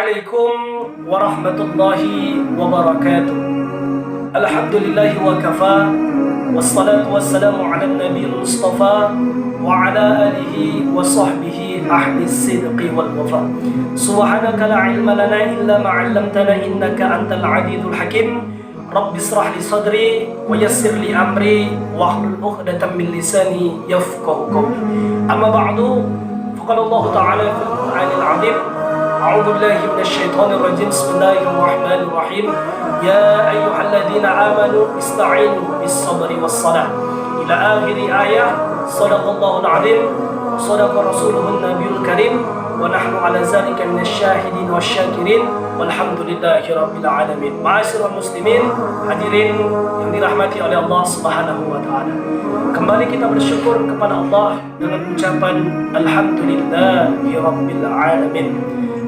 Assalamualaikum warahmatullahi wabarakatuh. Alhamdulillahi wa kafa. Wassalatu wassalamu ala nabiyil mustafa wa ala alihi wa sahbihi ahli sidqi wal wafa. Subhanaka la ilma lana illa ma 'allamtana innaka antal alimul hakim. Rabbi israh li sadri wa yassir li amri wahlul 'uqdatam min lisani yafqahu qawli. Amma ba'du, faqala Allah ta'ala fil Qur'anil 'azim. أعوذ بالله من الشيطان الرجيم بسم الله الرحمن الرحيم يا أيها الذين آمنوا استعينوا بالصبر والصلاة إلى آخر آية. صدق الله العظيم وصدق رسوله النبي الكريم ونحن على ذلك من الشاهدين والشاكرين والحمد لله رب العالمين. Ma'asyiral muslimin, hadirin yang dirahmati oleh Allah Subhanahu wa taala. Kembali kita bersyukur kepada Allah dengan ucapan alhamdulillahi rabbil alamin.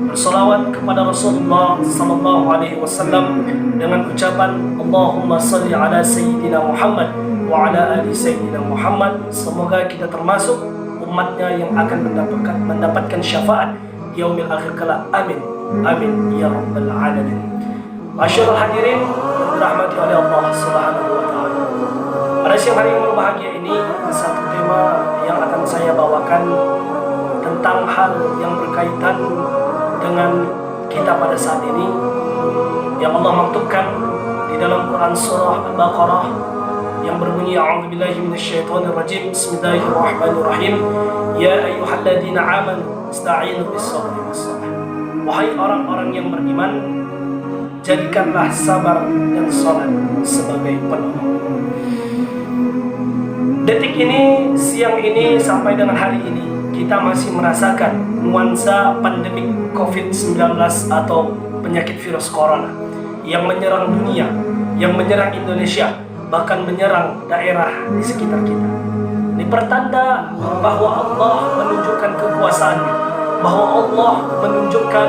Bersalawat kepada Rasulullah sallallahu alaihi wasallam dengan ucapan Allahumma salli ala sayyidina Muhammad wa ala ali sayyidina Muhammad. Semoga kita termasuk umatnya yang akan mendapatkan syafaat di yaumil akhir kelak. Amin. Amin ya rabbal alamin. Masyaallah hadirin yang dirahmati oleh Allah Subhanahu wa taala. Pada siang hari yang berbahagia ini, satu tema yang akan saya bawakan tentang hal yang berkaitan dengan kita pada saat ini, yang Allah maktubkan di dalam Quran surah Al-Baqarah yang berbunyi a'udzubillahi minasyaitonir rajim bismillahirrahmanirrahim ya ayyuhalladzina amanu ista'inu bis-sabri was-salah. Wahai orang-orang yang beriman, jadikanlah sabar dan salat sebagai penolong. Detik ini, siang ini, sampai dengan hari ini, kita masih merasakan nuansa pandemi COVID-19 atau penyakit virus corona yang menyerang dunia, yang menyerang Indonesia, bahkan menyerang daerah di sekitar kita. Ini pertanda bahwa Allah menunjukkan kekuasaannya, bahwa Allah menunjukkan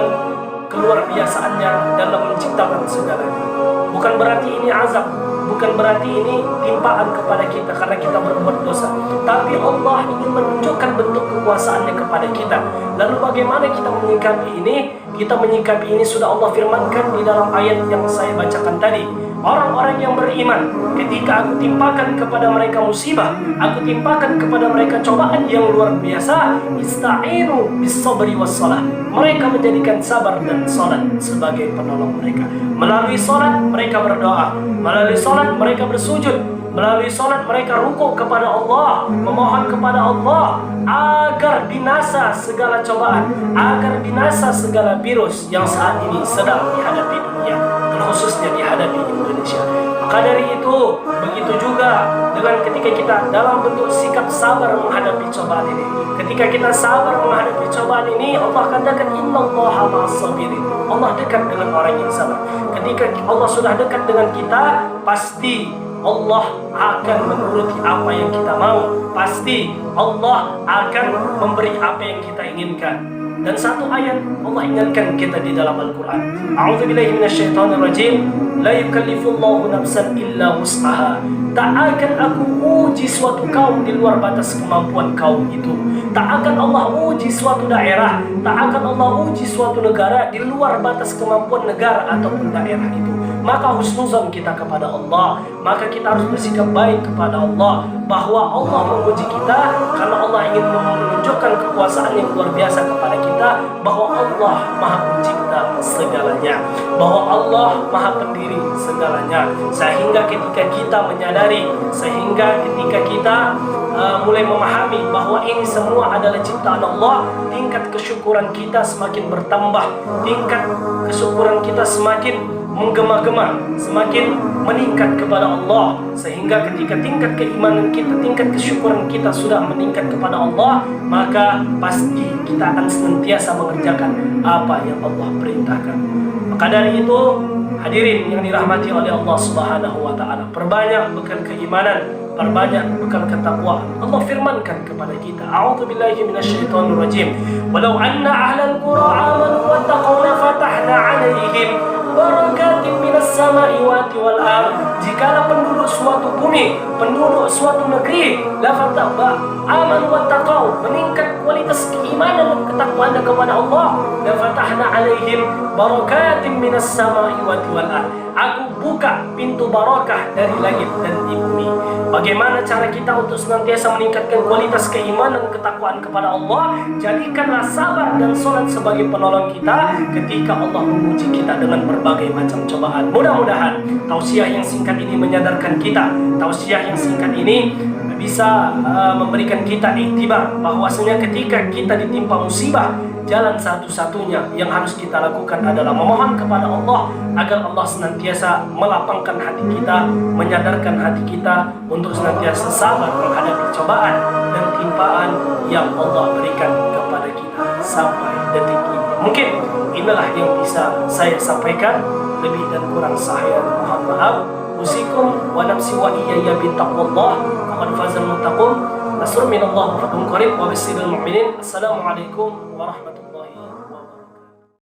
keluar biasaannya dalam menciptakan segalanya. Bukan berarti ini azab, bukan berarti ini timpaan kepada kita karena kita berbuat dosa, tapi Allah ingin menunjukkan bentuk kekuasaannya kepada kita. Lalu bagaimana kita menyikapi ini? Kita menyikapi ini sudah Allah firmankan di dalam ayat yang saya bacakan tadi. Orang-orang yang beriman, ketika aku timpakan kepada mereka musibah, aku timpakan kepada mereka cobaan yang luar biasa, ista'inu bis-sabri was-salah. Mereka menjadikan sabar dan salat sebagai penolong mereka. Melalui salat mereka berdoa, melalui salat mereka bersujud, melalui salat mereka rukuk kepada Allah, memohon kepada Allah agar binasa segala cobaan, agar binasa segala virus yang saat ini sedang dihadapi dunia, terkhususnya dihadapi Indonesia. Maka dari itu, begitu juga dengan ketika kita dalam bentuk sikap sabar menghadapi cobaan ini. Ketika kita sabar menghadapi cobaan ini, Allah katakan innallaha ma'as-sabirin. Allah dekat dengan orang yang sabar. Ketika Allah sudah dekat dengan kita, pasti Allah akan menuruti apa yang kita mau. Pasti Allah akan memberi apa yang kita inginkan. Dan satu ayat Allah ingatkan kita di dalam Al-Quran. A'udzubillahi minasyaitonir rajim. La yukallifullahu nafsan illa wus'aha. Tak akan aku uji suatu kaum di luar batas kemampuan kaum itu. Tak akan Allah uji suatu daerah, tak akan Allah uji suatu negara di luar batas kemampuan negara ataupun daerah itu. Maka husnuzan kita kepada Allah, maka kita harus bersikap baik kepada Allah, bahwa Allah menguji kita karena Allah ingin menunjukkan kekuasaan yang luar biasa kepada kita, bahwa Allah Maha Pencipta segalanya, bahwa Allah Maha Pendiri segalanya. Sehingga ketika kita menyadari, sehingga ketika kita mulai memahami bahwa ini semua adalah ciptaan Allah, tingkat kesyukuran kita semakin bertambah, tingkat kesyukuran kita semakin menggema-gema, semakin meningkat kepada Allah. Sehingga ketika tingkat keimanan kita, tingkat kesyukuran kita sudah meningkat kepada Allah, maka pasti kita akan senantiasa mengerjakan apa yang Allah perintahkan. Maka dari itu, hadirin yang dirahmati oleh Allah Subhanahu wa taala, perbanyak bekal keimanan, perbanyak bekal ketakwaan. Allah firmankan kepada kita, a'udzubillahi minasyaitonir rajim. Walau anna ahlal qura amanu wattaqaw la fatahna 'alaihim barakatin minas sama'i wal ard. Jikalau penduduk suatu bumi, penduduk suatu negeri, aman wa taqaw, meningkat kualitas keimanan dan ketakwaan kepada Allah, la fatahna alaihim barakatin minas sama'i wal ard. Aku buka pintu barakah dari langit dan di bumi. Bagaimana cara kita untuk senantiasa meningkatkan kualitas keimanan dan ketakwaan kepada Allah? Jadikanlah sabar dan sholat sebagai penolong kita ketika Allah menguji kita dengan berbagai macam cobaan. Mudah-mudahan tausiah yang singkat ini menyadarkan kita, tausiah yang singkat ini bisa memberikan kita iktibar bahwasanya ketika kita ditimpa musibah, jalan satu-satunya yang harus kita lakukan adalah memohon kepada Allah agar Allah senantiasa melapangkan hati kita, menyadarkan hati kita untuk senantiasa sabar menghadapi cobaan dan timpaan yang Allah berikan kepada kita sampai detik ini. Mungkin inilah yang bisa saya sampaikan. Lebih dan kurang saya mohon maaf. Usikum wa nafsi wa iyaya bittaqwallah faqad fazal muttaqun. Nasrun minallah wa fathun qarib wa bashiril mu'minin. Assalamualaikum warahmatullahi wabarakatuh.